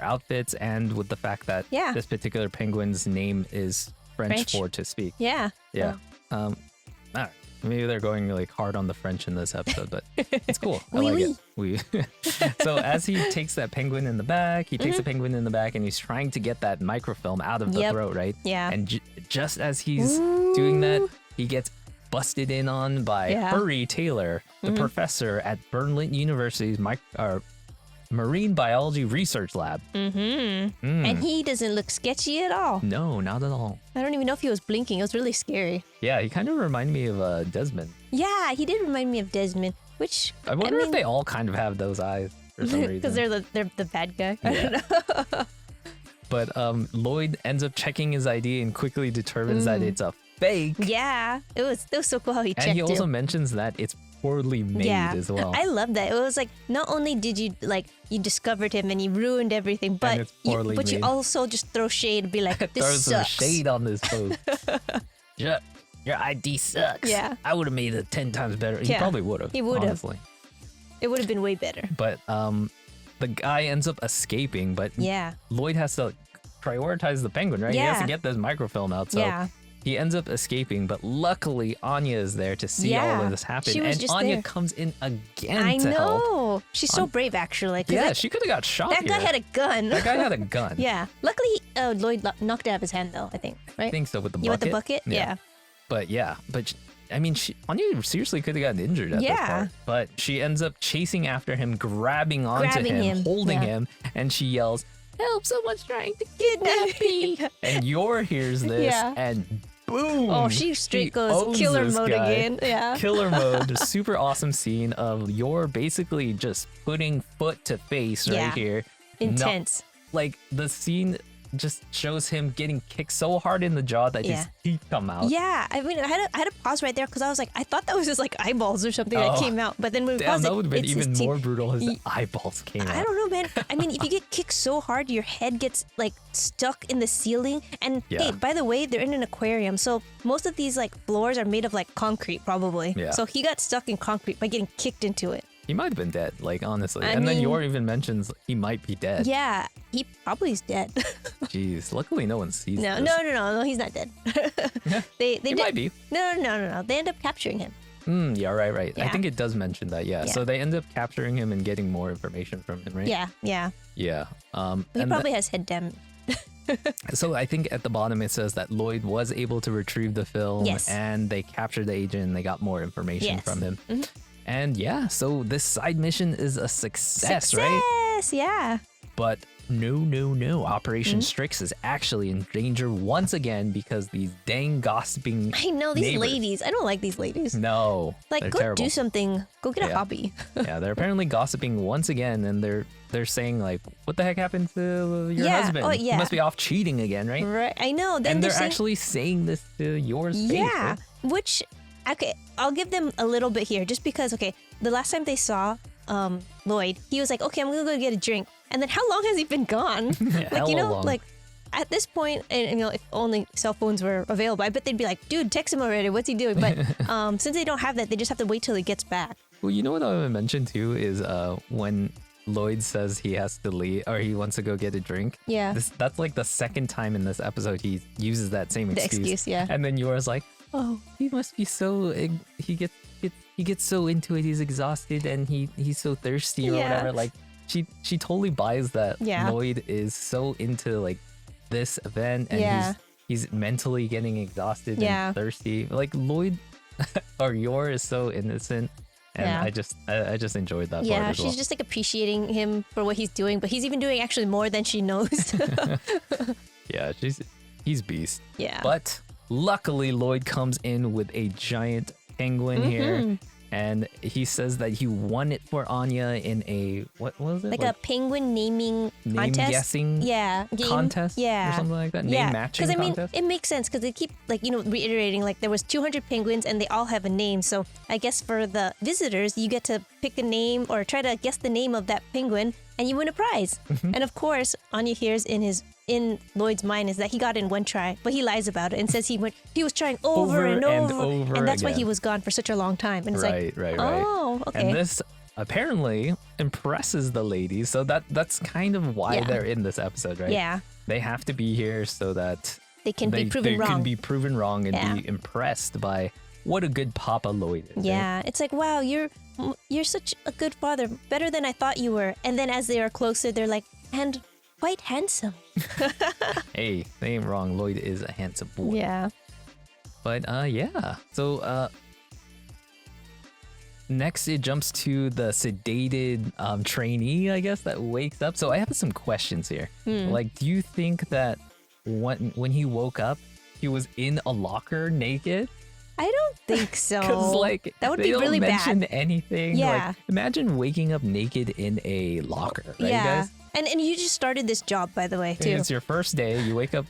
outfits and with the fact that Yeah. this particular penguin's name is French for to speak. Yeah. Yeah. All right. Maybe they're going like hard on the French in this episode, but it's cool. I Oui, like oui. it. Oui. So as he takes that penguin in the back, he takes the penguin in the back and he's trying to get that microfilm out of the Yep. throat, right? Yeah. And just as he's doing that, he gets busted in on by Yeah. Hurry Taylor, the professor at Burnley University's Marine Biology Research Lab. And he doesn't look sketchy at all. No, not at all. I don't even know if he was blinking. It was really scary. Yeah, he kind of reminded me of Desmond. Yeah, he did remind me of Desmond, which I wonder if they all kind of have those eyes for some reason. because they're the bad guy. I Yeah. don't know. But Lloyd ends up checking his ID and quickly determines that it's a fake. Yeah, it was so cool how he checked And he it. also mentions that it's poorly made as well. I love that. It was like not only did you you discovered him and you ruined everything, but it's poorly you made. also just throw shade and be like, Throw this some sucks. shade on this post. Yeah, your ID sucks. Yeah. I would have made it 10 times better. He Yeah, probably would have. he would have. Honestly. It would have been way better. But the guy ends up escaping, but Yeah. Lloyd has to prioritize the penguin, right? He has to Yeah. get this microfilm out. So Yeah. he ends up escaping, but luckily Anya is there to see all Yeah, of this happen. she was And just Anya there. comes in again I to help. know. She's so brave, actually. 'Cause Yeah, that, she could have got shot that guy here. had a gun. That guy had a gun. Yeah. Luckily, Lloyd knocked it out of his hand, though, I think. Right? I think so with the bucket. You want the bucket? Yeah. But I mean, Anya seriously could have gotten injured at this Yeah. part. But she ends up chasing after him, grabbing onto Grabbing him, holding yeah. him, and she yells, "Help! Someone's trying to kidnap me!" And Yor hears this, Yeah. and boom! Oh, she straight goes owns killer this mode guy. again. Yeah. Killer mode. Super awesome scene of Yor basically just putting foot to face right Yeah. here. Intense. Like the scene just shows him getting kicked so hard in the jaw that his Yeah. teeth come out. Yeah, I mean, I had to pause right there because I was like, I thought that was just like eyeballs or something that Oh. came out. But then when we Damn, paused that it, would have been it's even his teeth. more brutal. His He- eyeballs came out. I don't know, man. I mean, if you get kicked so hard, your head gets like stuck in the ceiling. And Yeah. hey, by the way, they're in an aquarium, so most of these like floors are made of like concrete, probably. Yeah. So he got stuck in concrete by getting kicked into it. He might have been dead, like honestly. I And then mean- Yor even mentions he might be dead. Yeah, he probably is dead. Jeez, luckily no one sees no, this. no, he's not dead. they He might be. No. They end up capturing him. Yeah, right. I Yeah. think it does mention that. Yeah. Yeah. So they end up capturing him and getting more information from him, right? Yeah. Yeah. He and probably has head damage. so I think at the bottom it says that Lloyd was able to retrieve the film, Yes. and they captured the agent and they got more information Yes. from him. And yeah, so this side mission is a success, right? Success, yeah. But no. Operation Mm-hmm. Strix is actually in danger once again because these dang gossiping I know these neighbors. ladies. I don't like these ladies. No, Like, they're go terrible. do something. Go get a Yeah. hobby. Yeah, they're apparently gossiping once again, and they're saying like, "What the heck happened to your Yeah, husband? oh, He yeah. must be off cheating again, right?" Right. I know. Then And they're saying, actually saying this to yours face. yeah. right? Which, okay, I'll give them a little bit here just because, okay, the last time they saw Lloyd, he was like, okay, I'm going to go get a drink. And then how long has he been gone? Like, Hella you know, long. like at this point, and you know, if only cell phones were available, I bet they'd be like, dude, text him already. What's he doing? But since they don't have that, they just have to wait till he gets back. Well, you know what I want to mention too is when Lloyd says he has to leave or he wants to go get a drink. Yeah. That's like the second time in this episode he uses that same The excuse. excuse, yeah. And then yours like, oh, he must be so he gets so into it. He's exhausted and he's so thirsty or Yeah. whatever. Like she totally buys that Yeah. Lloyd is so into like this event and Yeah. he's mentally getting exhausted Yeah. and thirsty. Like Lloyd or Yor is so innocent. And Yeah. I just enjoyed that Yeah, part as she's well. just like appreciating him for what he's doing, but he's even doing actually more than she knows. Yeah, he's beast. Yeah. But luckily Lloyd comes in with a giant penguin here. And he says that he won it for Anya in a what was it? Like a penguin naming name contest. guessing game. contest Yeah. or something like that. Name matching Because I mean, contest. it makes sense because they keep reiterating like there was 200 penguins and they all have a name. So I guess for the visitors, you get to pick a name or try to guess the name of that penguin, and you win a prize. And of course, Anya hears in Lloyd's mind is that he got in one try, but he lies about it and says he was trying over and over, and that's why he was gone for such a long time. And it's right. oh, okay. And this apparently impresses the ladies, so that's kind of why they're in this episode, right? Yeah. They have to be here so that They can be proven wrong. They can be proven wrong and be impressed by what a good Papa Lloyd is. Yeah, right? it's like, wow, you're such a good father, better than I thought you were. And then as they are closer, they're like, and quite handsome. Hey, they ain't wrong. Lloyd is a handsome boy. Yeah. But yeah. So next it jumps to the sedated trainee, I guess, that wakes up. So I have some questions here. Like, do you think that when he woke up, he was in a locker naked? I don't think so. Because like that would they be don't really mention bad. anything. Yeah. Like, imagine waking up naked in a locker, right, Yeah. guys? And you just started this job, by the way, too. It's your first day. You wake up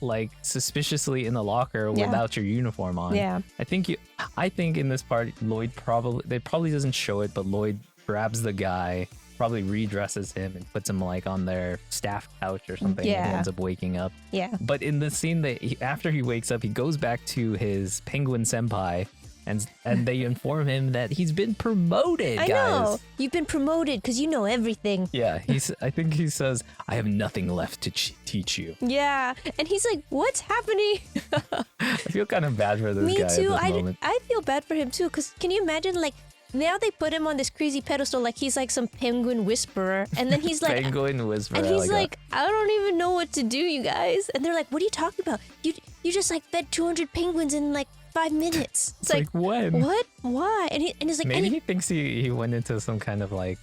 like suspiciously in the locker without your uniform on. Yeah. I think in this part, Lloyd probably doesn't show it, but Lloyd grabs the guy, probably redresses him and puts him like on their staff couch or something. And he ends up waking up. Yeah. But in the scene after he wakes up, he goes back to his penguin senpai. And they inform him that he's been promoted, guys. I know. You've been promoted because you know everything. Yeah, I think he says, I have nothing left to teach you. Yeah. And he's like, what's happening? I feel kind of bad for this Me guy too. at this moment. I feel bad for him too, because can you imagine, like, now they put him on this crazy pedestal like he's like some penguin whisperer, and then he's like Penguin whisperer. and he's that. like, I don't even know what to do, you guys. And they're like, what are you talking about? You just like fed 200 penguins in like 5 minutes. It's like when? What? Why? And he's like, Maybe he thinks he went into some kind of like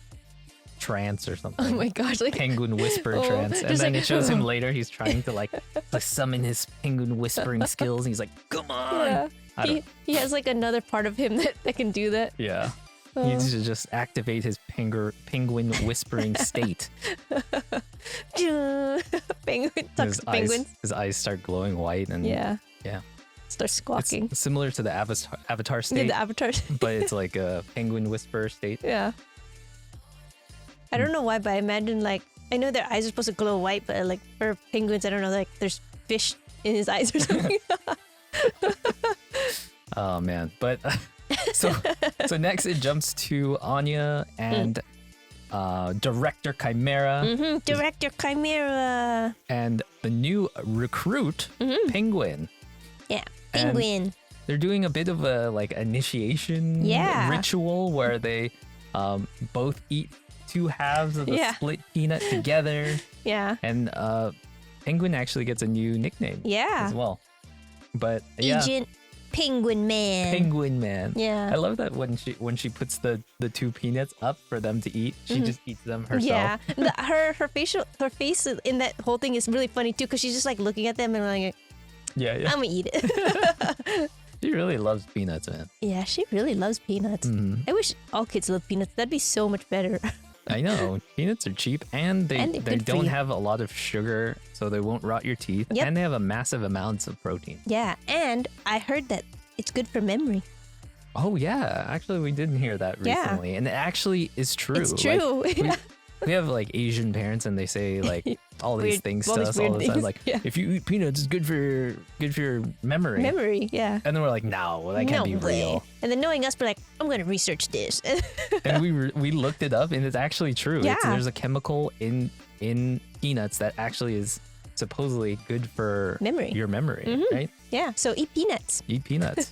trance or something. oh my gosh, like Penguin whisper Oh, trance. And just then like- it shows him later he's trying to like summon his penguin whispering skills. And he's like, come on. yeah. I don't- He has like another part of him that can do that. Yeah. He needs to just activate his penguin whispering state. Penguin talks to penguins. His eyes start glowing white and Yeah. yeah. Start squawking. It's similar to the Avatar Yeah, state, the avatar. but it's like a penguin whisperer state. Yeah. I don't know why, but I imagine like I know their eyes are supposed to glow white, but like for penguins, I don't know, like there's fish in his eyes or something. Oh man, but so next it jumps to Anya and Director Chimera Director Chimera. and the new recruit Penguin. Yeah. And Penguin. they're doing a bit of a like initiation Yeah. ritual where they both eat 2 halves of the Yeah. split peanut together, Yeah. and Penguin actually gets a new nickname Yeah. as well. But yeah, Agent Penguin Man. Penguin Man. Yeah. I love that when she puts the 2 peanuts up for them to eat, she just eats them herself. Yeah. Her face in that whole thing is really funny too, because she's just like looking at them and like, Yeah, I'm gonna eat it. She really loves peanuts, man. Yeah, she really loves peanuts. I wish all kids loved peanuts. That'd be so much better. I know. Peanuts are cheap and they And they're good for don't you. have a lot of sugar, so they won't rot your teeth. Yep. And they have a massive amounts of protein. Yeah, and I heard that it's good for memory. Oh yeah, actually we didn't hear that Yeah. recently, and it actually is true. It's Like, true. we have like Asian parents, and they say like all these Weird- things all to these us all weird the time. things. Like Yeah. if you eat peanuts, it's good for your memory. Memory, yeah. And then we're like, no, that can't No be way. real. And then knowing us, we're like, I'm gonna research this. And we looked it up, and it's actually true. Yeah. There's a chemical in peanuts that actually is supposedly good for Memory. your memory, right? Yeah, so eat peanuts. Eat peanuts.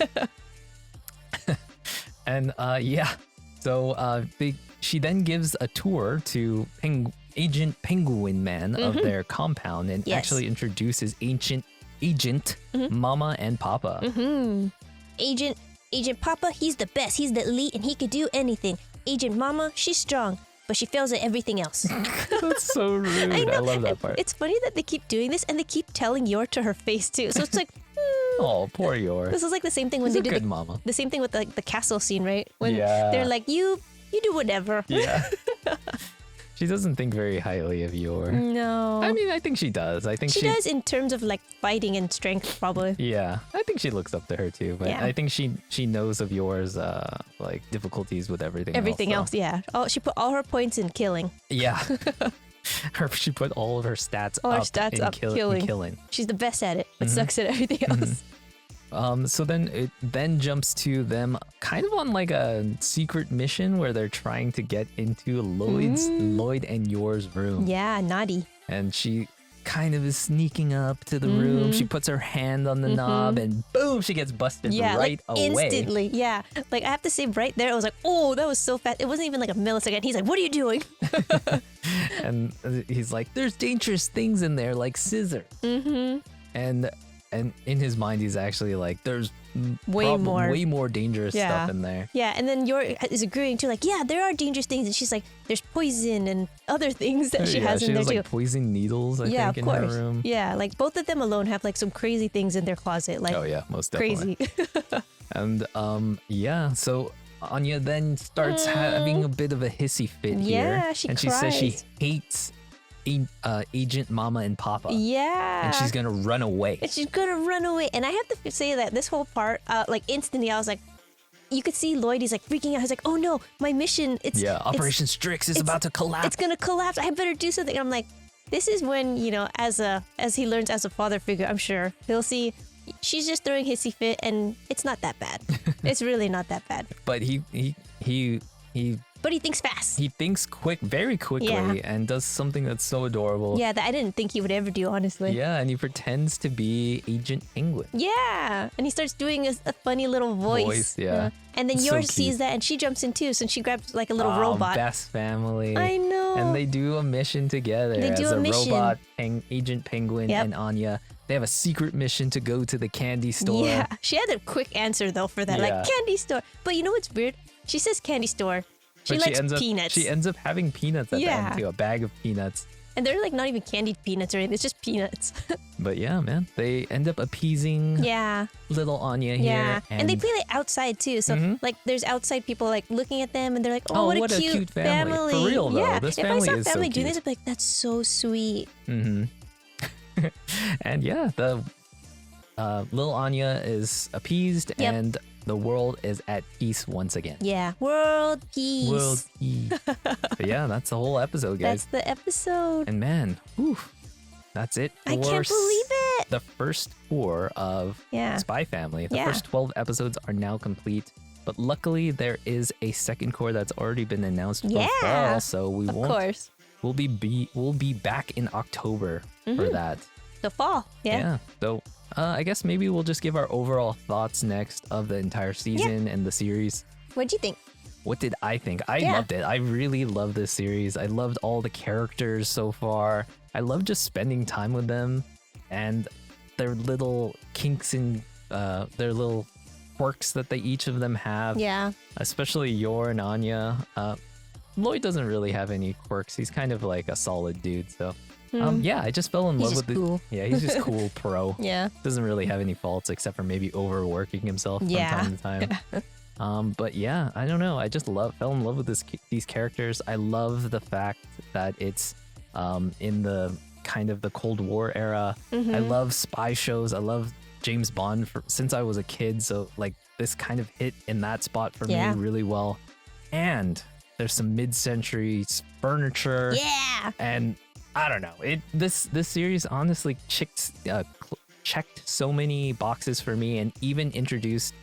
And yeah, so she then gives a tour to Agent Penguin Man of their compound and Yes. actually introduces Agent Mama and Papa. Agent Papa, he's the best. He's the elite, and he could do anything. Agent Mama, she's strong, but she fails at everything else. That's so rude. I love that part. It's funny that they keep doing this, and they keep telling Yor to her face too. So it's like, Oh, poor Yor. This is like the same thing when She's they a did good mama. the same thing with like the castle scene, right? When Yeah. they're like, you do whatever. Yeah. She doesn't think very highly of Yor. No. I mean, I think she does. I think she does in terms of like fighting and strength, probably. Yeah, I think she looks up to her too. But Yeah. I think she knows of Yor's like difficulties with everything. Everything else, so. yeah. Oh, she put all her points in killing. Yeah. She put all of her stats All her up stats in up killing. killing. She's the best at it, but Mhm. sucks at everything else. So then it then jumps to them kind of on like a secret mission where they're trying to get into Lloyd and Yor's room. Yeah, naughty. And she kind of is sneaking up to the room. She puts her hand on the knob and boom, she gets busted Yeah, right like away. instantly. Yeah, like I have to say, right there, I was like, oh, that was so fast. It wasn't even like a millisecond. He's like, what are you doing? And he's like, there's dangerous things in there like scissors. And in his mind, he's actually like, there's Way more dangerous Yeah. stuff in there. Yeah, and then Yor is agreeing too, like, yeah, there are dangerous things, and she's like, there's poison and other things that she Yeah, has in she there has too. like poison needles, I Yeah, think, of in course. her room. Yeah, like both of them alone have like some crazy things in their closet, like Oh yeah, most definitely. crazy. And yeah, so Anya then starts having a bit of a hissy fit here. Yeah, she and she says she cries. hates Agent Mama and Papa. Yeah. And she's gonna run away. And she's gonna run away. And I have to say that this whole part, like instantly, I was like, you could see Lloyd. He's like freaking out. He's like, "Oh no, my mission! Operation Strix is about to collapse. It's gonna collapse. I better do something." And I'm like, this is when, you know, as he learns as a father figure, I'm sure he'll see she's just throwing hissy fit, and it's not that bad. It's really not that bad. But he But he thinks fast. He thinks very quickly, Yeah. and does something that's so adorable. Yeah, that I didn't think he would ever do, honestly. Yeah, and he pretends to be Agent Penguin. Yeah, and he starts doing a funny little voice. Yeah. And then It's so Yor cute. sees that, and she jumps in too. So she grabs like a little robot. Best family. I know. And they do a mission together They do as a a mission. robot, Agent Penguin Yep. and Anya. They have a secret mission to go to the candy store. Yeah, she had a quick answer though for that, Yeah. like candy store. But you know what's weird? She says candy store. She But likes peanuts. She ends up having peanuts at the Yeah. end too, a bag of peanuts. And they're like not even candied peanuts or anything. It's just peanuts. But yeah, man, they end up appeasing Yeah. little Anya Yeah. here. And they play like outside too. So like there's outside people like looking at them and they're like, oh, Oh, what a cute family. For real, though. Yeah. This if family I saw is so family doing cute. this, I'd be like, that's so sweet. And yeah, the little Anya is appeased Yep. and the world is at peace once again. Yeah. World peace. World peace. But yeah, that's the whole episode, That's guys. the episode. And man, whew, that's it. I can't for believe it. The first 4 of Yeah. Spy Family. The Yeah. first 12 episodes are now complete. But luckily, there is a second core that's already been announced for Yeah. fall, so we Of won't. course. We'll be back in October for that. The fall. Yeah. So I guess maybe we'll just give our overall thoughts next of the entire season and the series. What'd you think? What did I think? I Yeah. loved it. I really love this series. I loved all the characters so far. I love just spending time with them and their little kinks and their little quirks that they each of them have. Yeah. Especially Yor and Anya. Lloyd doesn't really have any quirks. He's kind of like a solid dude. So yeah, I just fell in He's love just with cool. Yeah, he's just cool pro. Yeah. Doesn't really have any faults except for maybe overworking himself from Yeah. time to time. But yeah, I don't know. I just fell in love with these characters. I love the fact that it's in the kind of the Cold War era. I love spy shows. I love James Bond since I was a kid. So like this kind of hit in that spot for Yeah. me really well. And there's some mid-century furniture. Yeah. And I don't know. This series honestly checked so many boxes for me and even introduced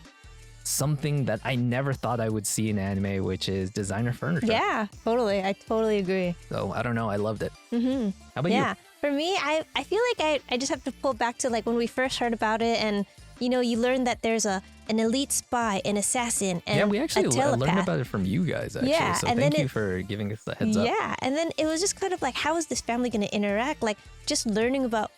something that I never thought I would see in anime, which is designer furniture. Yeah. Totally. I totally agree. So I don't know. I loved it. Mm-hmm. How about Yeah. you? For me, I feel like I just have to pull back to like when we first heard about it, and you know, you learn that there's an elite spy, an assassin, and Yeah, we actually a telepath. learned about it from you guys, actually. Yeah, So and thank then you for giving us the heads up. Yeah, and then it was just kind of like, how is this family going to interact? Like, just learning about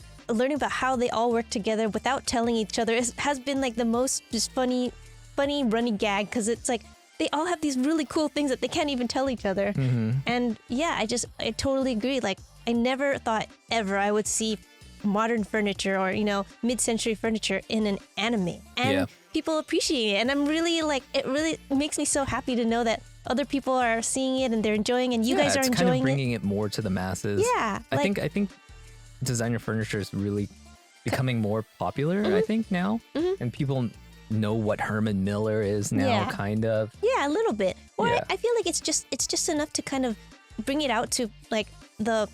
how they all work together without telling each other has been like the most just funny running gag, because it's like they all have these really cool things that they can't even tell each other. And yeah, I totally agree. Like, I never thought ever I would see modern furniture or, mid-century furniture in an anime. And Yeah. people appreciate it. And I'm really it really makes me so happy to know that other people are seeing it and they're enjoying, and you guys are it's kind enjoying of bringing it more to the masses. Yeah, I think designer furniture is really becoming more popular, I think, now. And people know what Herman Miller is now, Yeah. kind of. Yeah, a little bit. Or Yeah. I feel like it's just enough to kind of bring it out to like the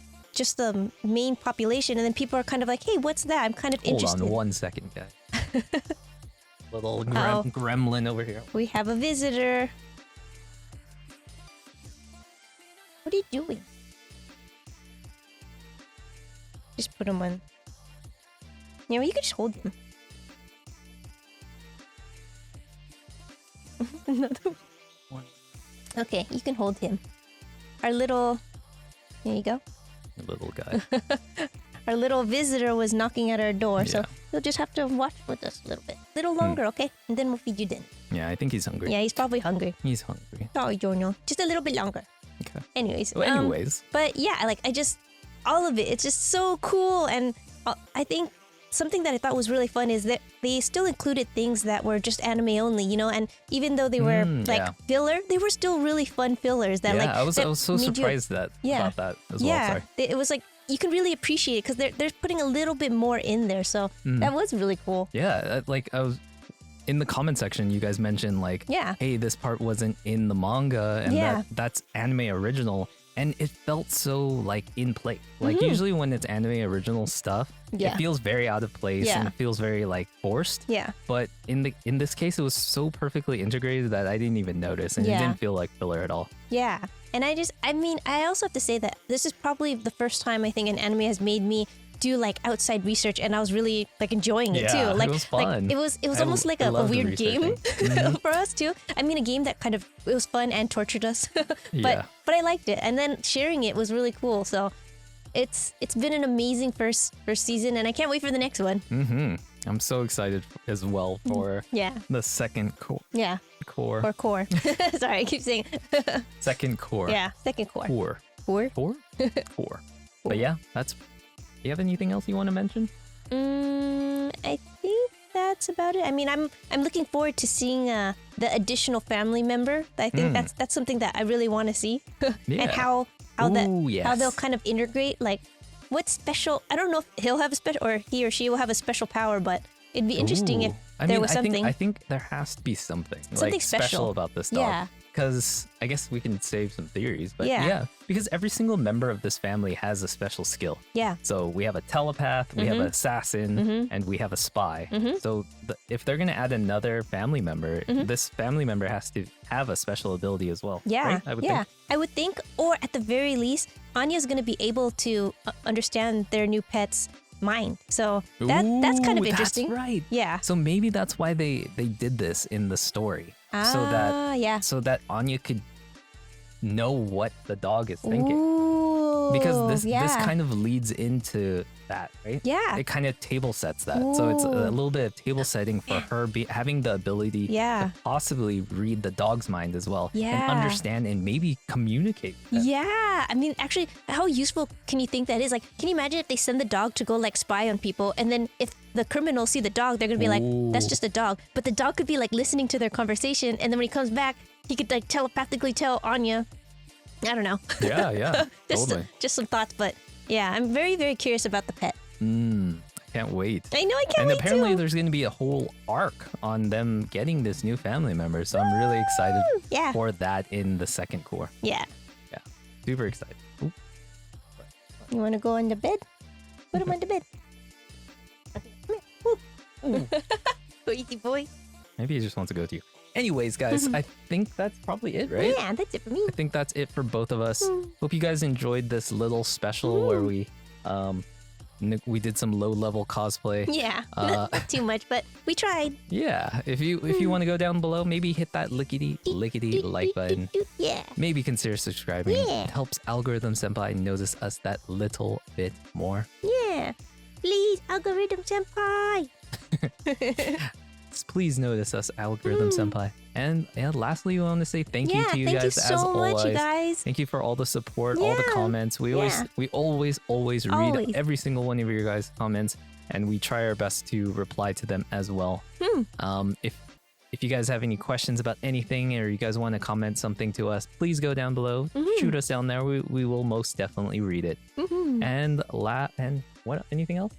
main population, and then people are kind of like, hey, what's that? I'm kind of Hold interested. on 1 second, guys. Little Oh. gremlin over here. We have a visitor. What are you doing? Just put him on. You can just hold him. Another one. Okay, you can hold him. Our little. There you go. Little guy. Our little visitor was knocking at our door, so Yeah. you'll just have to watch with us a little bit. A little longer, okay? And then we'll feed you dinner. Yeah, I think he's hungry. Yeah, he's probably hungry. He's hungry. Sorry, Jonyo. Just a little bit longer. Okay. Anyways. Well, anyways. But yeah, all of it, it's just so cool. And I think something that I thought was really fun is that they still included things that were just anime only, and even though they were yeah. filler, they were still really fun fillers that I was that so made you- surprised about that as well. Yeah, Sorry. it was like you can really appreciate it because they're putting a little bit more in there. So that was really cool. Yeah, I was in the comment section. You guys mentioned Yeah. hey, this part wasn't in the manga, and Yeah. that's anime original, and it felt so in place. Usually when it's anime original stuff, Yeah. it feels very out of place Yeah. and it feels very forced. Yeah. But in this case, it was so perfectly integrated that I didn't even notice, and it Yeah. didn't feel like filler at all. Yeah. And I also have to say that this is probably the first time I think an anime has made me do outside research, and I was really enjoying it Yeah, too. it was fun. It was I almost like I a love the weird game researching. for us too. I mean, a game that it was fun and tortured us, Yeah. but I liked it, and then sharing it was really cool. So it's been an amazing first season, and I can't wait for the next one. I'm so excited as well for Yeah. the second core. Yeah. Or core. Sorry, I keep saying. Second core. Yeah, second core. Core. Core. Core? Core. But yeah, do you have anything else you want to mention? I think that's about it. I mean, I'm looking forward to seeing the additional family member. I think that's something that I really want to see, Yeah. and how Ooh, yes. they'll kind of integrate what's special. I don't know if he'll have a special or he or she will have a special power, but it'd be interesting if there was something. I think there has to be something Something special special. about this dog. Yeah. Because I guess we can save some theories, but Yeah. yeah, because every single member of this family has a special skill. Yeah. So we have a telepath, we have an assassin, and we have a spy. So if they're going to add another family member, this family member has to have a special ability as well. Yeah, right? I would think, or at the very least, Anya's gonna be able to understand their new pet's mind. So that's kind of Ooh, interesting. That's right. Yeah. So maybe that's why they did this in the story, so that Anya could know what the dog is thinking. Ooh, Because this yeah. kind of leads into that, right? Yeah. It kind of table sets that. So it's a Ooh. little bit of table setting for her having the ability Yeah. to possibly read the dog's mind as well. Yeah. And understand and maybe communicate with them. Yeah, I mean, actually, how useful can you think that is? Can you imagine if they send the dog to go spy on people, and then if the criminals see the dog, they're gonna be like, "That's Ooh. just a dog." But the dog could be listening to their conversation, and then when he comes back, he could telepathically tell Anya. I don't know. Yeah, just totally. just some thoughts, but yeah, I'm very very curious about the pet. I can't wait. I know, I can't And wait apparently too. there's going to be a whole arc on them getting this new family member. So I'm really excited Yeah. for that in the second core. Yeah, Yeah. Super excited. Ooh. you want to go on the bed? Put him on the bed. Okay, come here. Go easy boy. Maybe he just wants to go with you. Anyways, guys, I think that's probably it, right? Yeah, that's it for me. I think that's it for both of us. Hope you guys enjoyed this little special where we did some low-level cosplay. Yeah, not too much, but we tried. Yeah, if you want to go down below, maybe hit that lickety like button. Yeah. Maybe consider subscribing. Yeah. It helps Algorithm Senpai notice us that little bit more. Yeah. Please, Algorithm Senpai. Please notice us, Algorithm Senpai. And lastly, we want to say thank you to you thank guys you so as much, always. you guys. Thank you for all the support, all the Yeah, comments. We always read Always. every single one of your guys' comments, and we try our best to reply to them as well. If you guys have any questions about anything, or you guys want to comment something to us, please go down below. Shoot us down there. We will most definitely read it. And what? Anything else?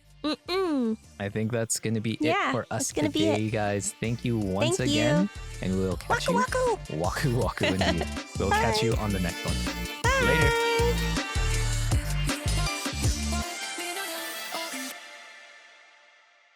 I think that's gonna be it for us that's gonna be today, it. guys. Thank you once Thank you. again, and we'll catch Waku waku. Waku waku indeed. We'll catch you on the next one. Bye. Later.